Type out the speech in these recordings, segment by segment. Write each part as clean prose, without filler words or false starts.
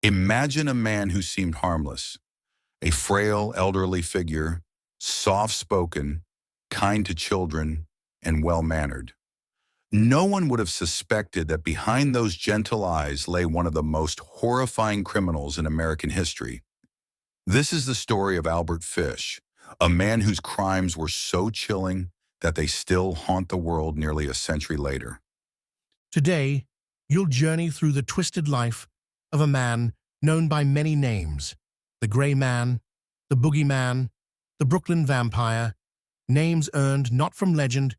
Imagine a man who seemed harmless, a frail, elderly figure, soft-spoken, kind to children, and well-mannered. No one would have suspected that behind those gentle eyes lay one of the most horrifying criminals in American history. This is the story of Albert Fish, a man whose crimes were so chilling that they still haunt the world nearly a century later. Today, you'll journey through the twisted life of a man known by many names: the Gray Man, the Boogeyman, the Brooklyn Vampire, names earned not from legend,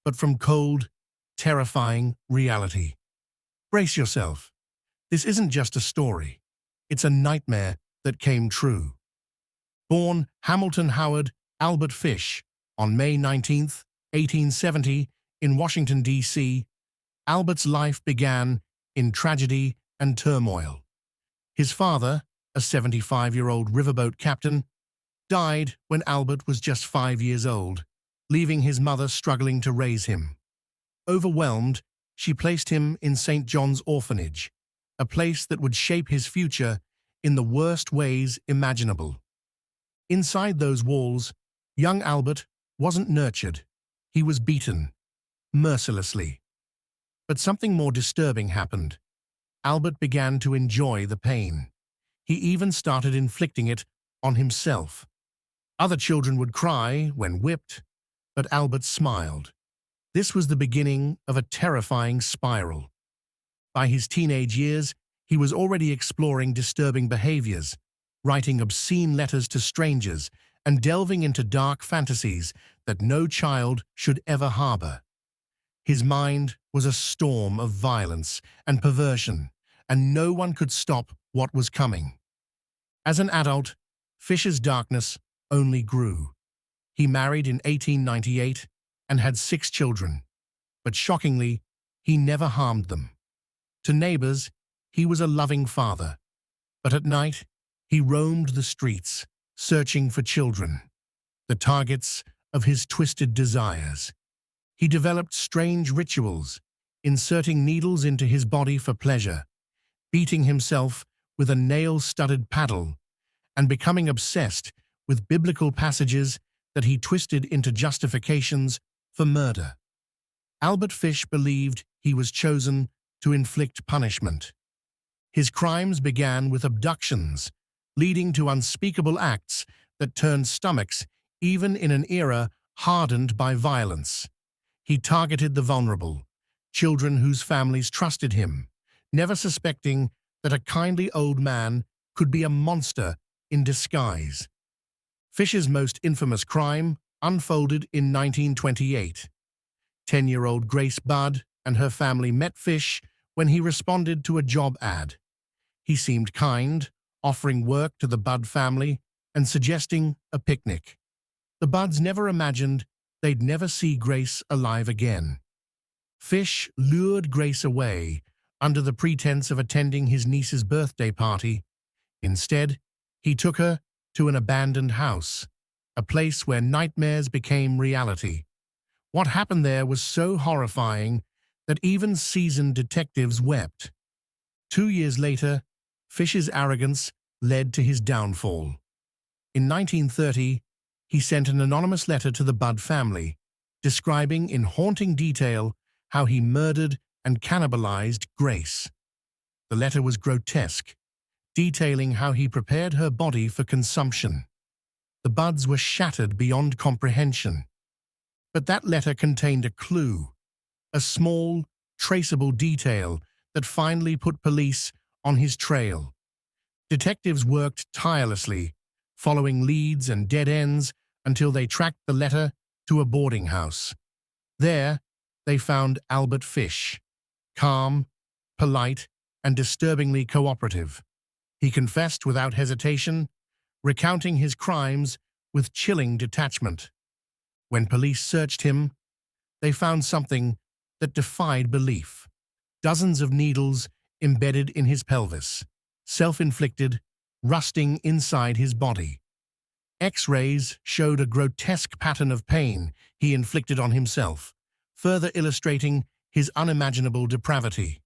but from cold, terrifying reality. Brace yourself. This isn't just a story. It's a nightmare that came true. Born Hamilton Howard Albert Fish on May 19, 1870, in Washington, D.C., Albert's life began in tragedy and turmoil. His father, a 75-year-old riverboat captain, died when Albert was just 5 years old, leaving his mother struggling to raise him. Overwhelmed, she placed him in St. John's Orphanage, a place that would shape his future in the worst ways imaginable. Inside those walls, young Albert wasn't nurtured. He was beaten, mercilessly. But something more disturbing happened. Albert began to enjoy the pain. He even started inflicting it on himself. Other children would cry when whipped, but Albert smiled. This was the beginning of a terrifying spiral. By his teenage years, he was already exploring disturbing behaviors, writing obscene letters to strangers, and delving into dark fantasies that no child should ever harbor. His mind was a storm of violence and perversion, and no one could stop what was coming. As an adult, Fish's darkness only grew. He married in 1898 and had 6 children, but shockingly, he never harmed them. To neighbors, he was a loving father, but at night, he roamed the streets, searching for children, the targets of his twisted desires. He developed strange rituals, inserting needles into his body for pleasure, beating himself with a nail-studded paddle, and becoming obsessed with biblical passages that he twisted into justifications for murder. Albert Fish believed he was chosen to inflict punishment. His crimes began with abductions, leading to unspeakable acts that turned stomachs even in an era hardened by violence. He targeted the vulnerable, children whose families trusted him, never suspecting that a kindly old man could be a monster in disguise. Fish's most infamous crime unfolded in 1928. 10-year-old Grace Budd and her family met Fish when he responded to a job ad. He seemed kind, offering work to the Budd family and suggesting a picnic. The Budds never imagined they'd never see Grace alive again. Fish lured Grace away under the pretense of attending his niece's birthday party. Instead, he took her to an abandoned house, a place where nightmares became reality. What happened there was so horrifying that even seasoned detectives wept. 2 years later, Fish's arrogance led to his downfall. In 1930, he sent an anonymous letter to the Budd family, describing in haunting detail how he murdered and cannibalized Grace. The letter was grotesque, detailing how he prepared her body for consumption. The Budds were shattered beyond comprehension. But that letter contained a clue, a small, traceable detail that finally put police on his trail. Detectives worked tirelessly, following leads and dead ends until they tracked the letter to a boarding house. There, they found Albert Fish, calm, polite, and disturbingly cooperative. He confessed without hesitation, recounting his crimes with chilling detachment. When police searched him, they found something that defied belief. Dozens of needles embedded in his pelvis, self-inflicted, rusting inside his body. X-rays showed a grotesque pattern of pain he inflicted on himself, further illustrating his unimaginable depravity.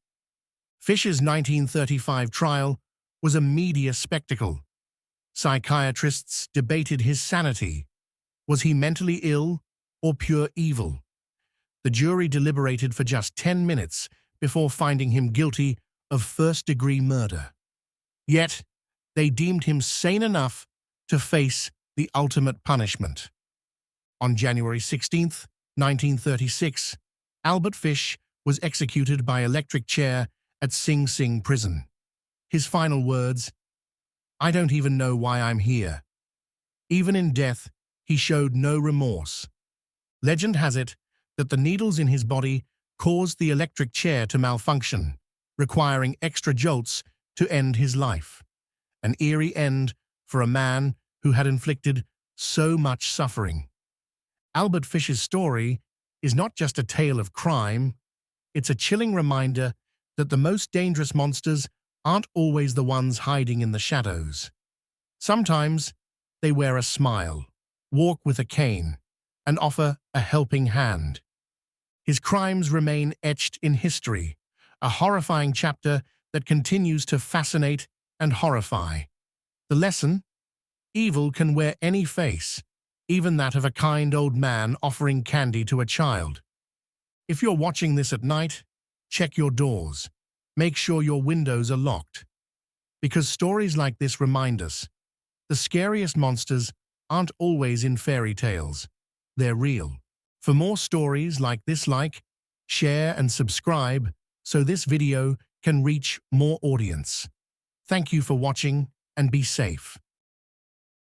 Fish's 1935 trial was a media spectacle. Psychiatrists debated his sanity. Was he mentally ill or pure evil? The jury deliberated for just 10 minutes before finding him guilty of first-degree murder. Yet, they deemed him sane enough to face the ultimate punishment. On January 16, 1936, Albert Fish was executed by electric chair at Sing Sing prison. His final words, "I don't even know why I'm here." Even in death, he showed no remorse. Legend has it that the needles in his body caused the electric chair to malfunction, requiring extra jolts to end his life. An eerie end for a man who had inflicted so much suffering. Albert Fish's story is not just a tale of crime, it's a chilling reminder that the most dangerous monsters aren't always the ones hiding in the shadows. Sometimes they wear a smile, walk with a cane, and offer a helping hand. His crimes remain etched in history, a horrifying chapter that continues to fascinate and horrify. The lesson? Evil can wear any face, even that of a kind old man offering candy to a child. If you're watching this at night, check your doors. Make sure your windows are locked. Because stories like this remind us, the scariest monsters aren't always in fairy tales. They're real. For more stories like this, share and subscribe so this video can reach more audience. Thank you for watching and be safe.